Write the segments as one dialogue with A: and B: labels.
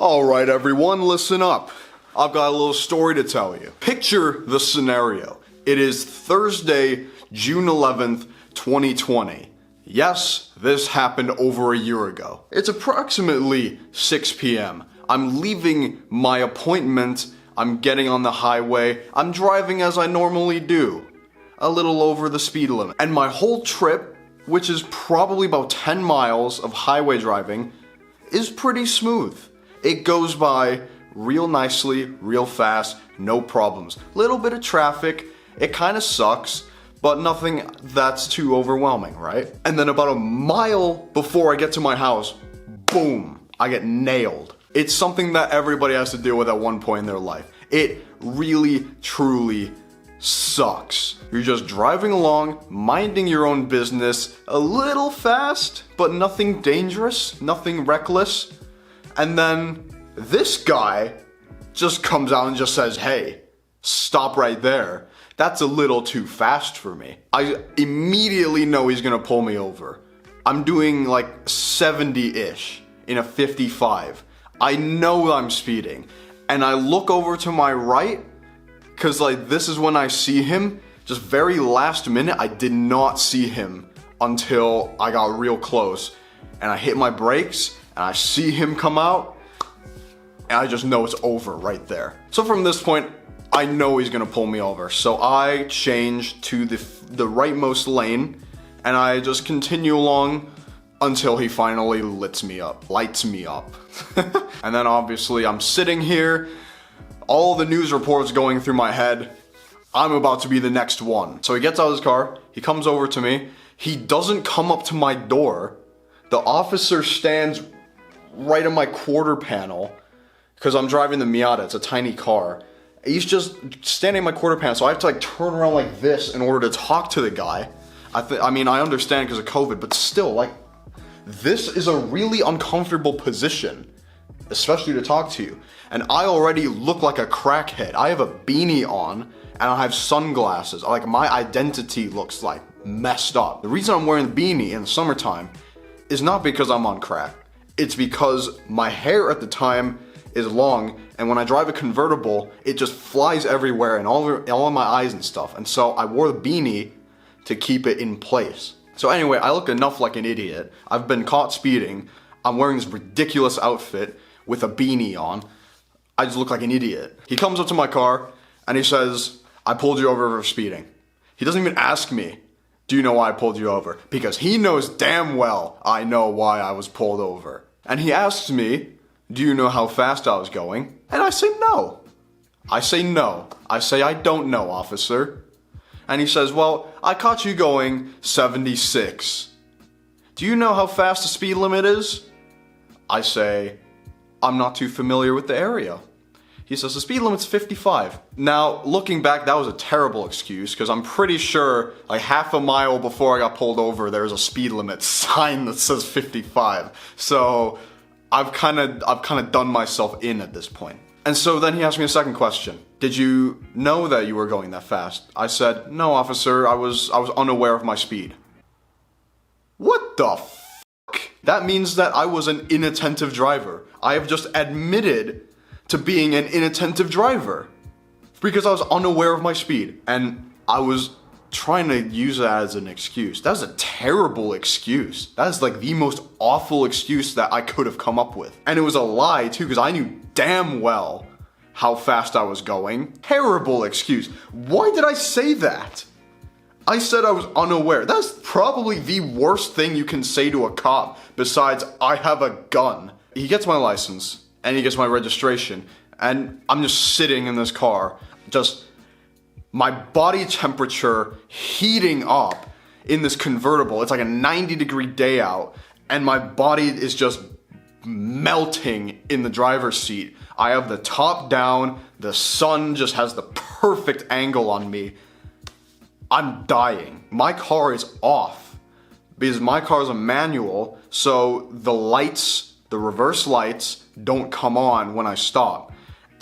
A: Alright everyone, listen up. I've got a little story to tell you. Picture the scenario. It is Thursday, June 11th, 2020. Yes, this happened over a year ago. It's approximately 6 p.m. I'm leaving my appointment. I'm getting on the highway. I'm driving as I normally do. A little over the speed limit. And my whole trip, which is probably about 10 miles of highway driving, is pretty smooth. It goes by real nicely, real fast, no problems. Little bit of traffic, it kind of sucks, but nothing that's too overwhelming, right? And then about a mile before I get to my house, boom, I get nailed. It's something that everybody has to deal with at one point in their life. It really, truly sucks. You're just driving along, minding your own business, a little fast, but nothing dangerous, nothing reckless. And then this guy just comes out and just says, hey, stop right there. That's a little too fast for me. I immediately know he's gonna pull me over. I'm doing like 70-ish in a 55. I know I'm speeding. And I look over to my right, cause like this is when I see him. Just very last minute, I did not see him until I got real close. And I hit my brakes, and I see him come out, and I just know it's over right there. So from this point, I know he's gonna pull me over. So I change to the rightmost lane, and I just continue along until he finally lights me up. And then obviously I'm sitting here, all the news reports going through my head. I'm about to be the next one. So he gets out of his car, he comes over to me, he doesn't come up to my door. The officer stands right in my quarter panel, because I'm driving the Miata, it's a tiny car. He's just standing in my quarter panel, so I have to like turn around like this in order to talk to the guy. I mean, I understand because of COVID, but still, like, this is a really uncomfortable position, especially to talk to you. And I already look like a crackhead. I have a beanie on, and I have sunglasses. Like, my identity looks like messed up. The reason I'm wearing the beanie in the summertime is not because I'm on crack. It's because my hair at the time is long, and when I drive a convertible, it just flies everywhere and all of my eyes and stuff. And so I wore the beanie to keep it in place. So anyway, I look enough like an idiot. I've been caught speeding. I'm wearing this ridiculous outfit with a beanie on. I just look like an idiot. He comes up to my car and he says, I pulled you over for speeding. He doesn't even ask me, do you know why I pulled you over? Because he knows damn well I know why I was pulled over. And he asks me, do you know how fast I was going? And I say no. I say I don't know, officer. And he says, well, I caught you going 76. Do you know how fast the speed limit is? I say, I'm not too familiar with the area. He says, the speed limit's 55. Now, looking back, that was a terrible excuse, because I'm pretty sure like half a mile before I got pulled over, there's a speed limit sign that says 55. So I've kind of done myself in at this point. And so then he asked me a second question. Did you know that you were going that fast? I said, no, officer, I was unaware of my speed. What the fuck? That means that I was an inattentive driver. I have just admitted to being an inattentive driver because I was unaware of my speed, and I was trying to use that as an excuse. That's a terrible excuse. That is like the most awful excuse that I could have come up with. And it was a lie too, because I knew damn well how fast I was going. Terrible excuse. Why did I say that? I said I was unaware. That's probably the worst thing you can say to a cop besides I have a gun. He gets my license and he gets my registration, and I'm just sitting in this car, just my body temperature heating up in this convertible. It's like a 90-degree day out, and my body is just melting in the driver's seat. I have the top down, the sun just has the perfect angle on me. I'm dying. My car is off because my car is a manual, so the lights, the reverse lights, don't come on when I stop.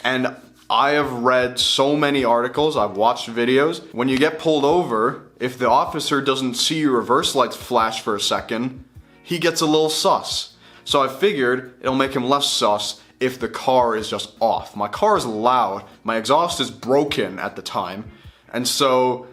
A: And I have read so many articles, I've watched videos. When you get pulled over, if the officer doesn't see your reverse lights flash for a second, he gets a little sus. So I figured it'll make him less sus if the car is just off. My car is loud, my exhaust is broken at the time, and so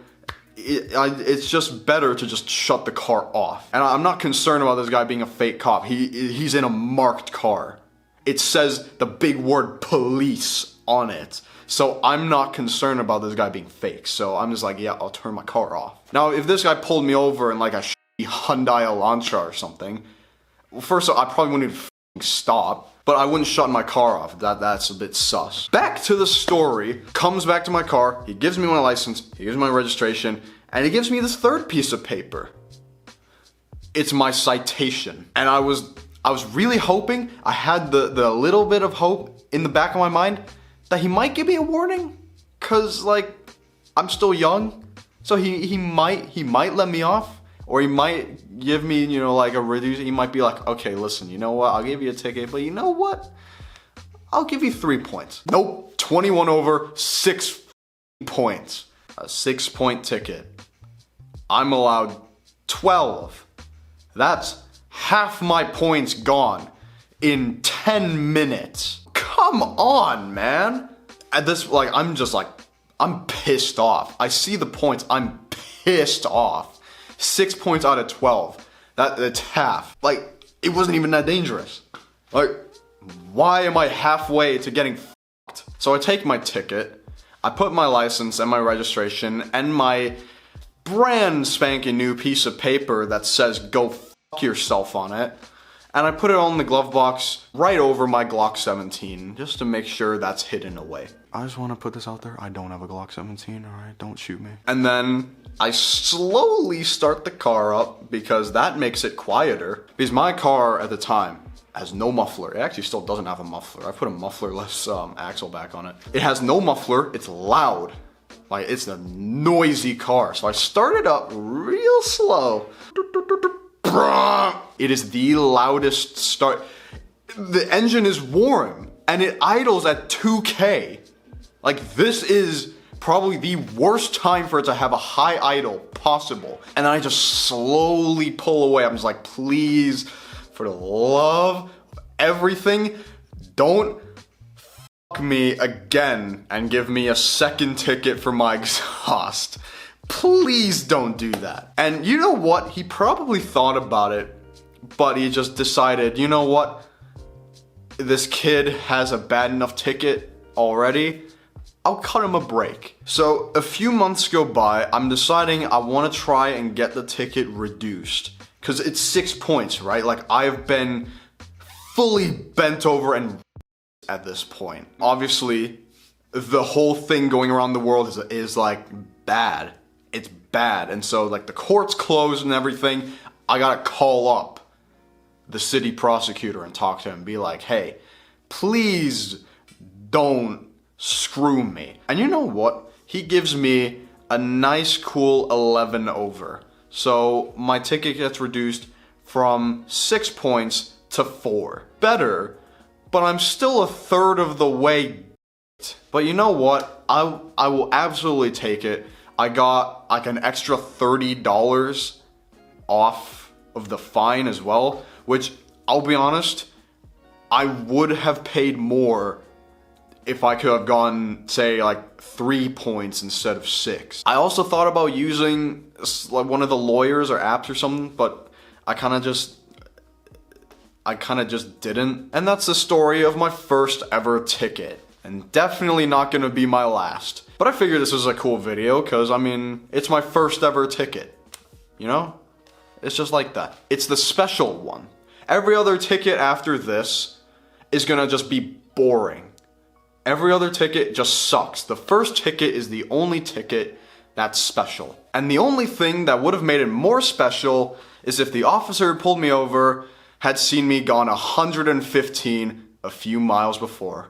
A: it's just better to just shut the car off. And I'm not concerned about this guy being a fake cop. He's in a marked car. It says the big word police on it. So I'm not concerned about this guy being fake. So I'm just like, yeah, I'll turn my car off. Now, if this guy pulled me over in like a shitty Hyundai Elantra or something, well, first of all, I probably wouldn't even stop, but I wouldn't shut my car off. That's a bit sus. Back to the story. Comes back to my car. He gives me my license. He gives me my registration. And he gives me this third piece of paper. It's my citation. And I was really hoping, I had the little bit of hope in the back of my mind that he might give me a warning. Cause like, I'm still young. So he might let me off. Or he might give me, you know, like a reduce. He might be like, okay, listen, you know what? I'll give you a ticket, but you know what? I'll give you 3 points. Nope, 21 over, 6 points. A 6-point ticket. I'm allowed 12. That's half my points gone in 10 minutes. Come on, man. At this, like, I'm pissed off. I see the points, I'm pissed off. 6 points out of 12. That's half. Like, it wasn't even that dangerous. Like, why am I halfway to getting fucked? So I take my ticket, I put my license and my registration and my brand spanking new piece of paper that says go fuck yourself on it, and I put it on the glove box right over my Glock 17 just to make sure that's hidden away. I just want to put this out there. I don't have a Glock 17, alright? Don't shoot me. And then I slowly start the car up because that makes it quieter. Because my car at the time has no muffler. It actually still doesn't have a muffler. I put a muffler-less axle back on it. It has no muffler. It's loud. Like, it's a noisy car. So I started up real slow. It is the loudest start. The engine is warm and it idles at 2K. Like, this is probably the worst time for it to have a high idle possible. And then I just slowly pull away. I'm just like, please, for the love of everything, don't fuck me again and give me a second ticket for my exhaust. Please don't do that. And you know what? He probably thought about it, but he just decided, you know what? This kid has a bad enough ticket already. I'll cut him a break. So a few months go by, I'm deciding I want to try and get the ticket reduced. Because it's 6 points, right? Like, I've been fully bent over and at this point. Obviously, the whole thing going around the world is like bad. It's bad. And so like the court's closed and everything. I gotta call up the city prosecutor and talk to him and be like, hey, please don't screw me. And you know what? He gives me a nice cool 11 over. So my ticket gets reduced from 6 points to 4. Better, but I'm still a third of the way. But you know what? I will absolutely take it. I got like an extra $30 off of the fine as well, which I'll be honest, I would have paid more if I could have gone, say, like 3 points instead of 6. I also thought about using like one of the lawyers or apps or something, but I kind of just didn't. And that's the story of my first ever ticket. And definitely not gonna be my last. But I figured this was a cool video, cause I mean, it's my first ever ticket. You know? It's just like that. It's the special one. Every other ticket after this is gonna just be boring. Every other ticket just sucks. The first ticket is the only ticket that's special. And the only thing that would have made it more special is if the officer who pulled me over had seen me gone 115 a few miles before.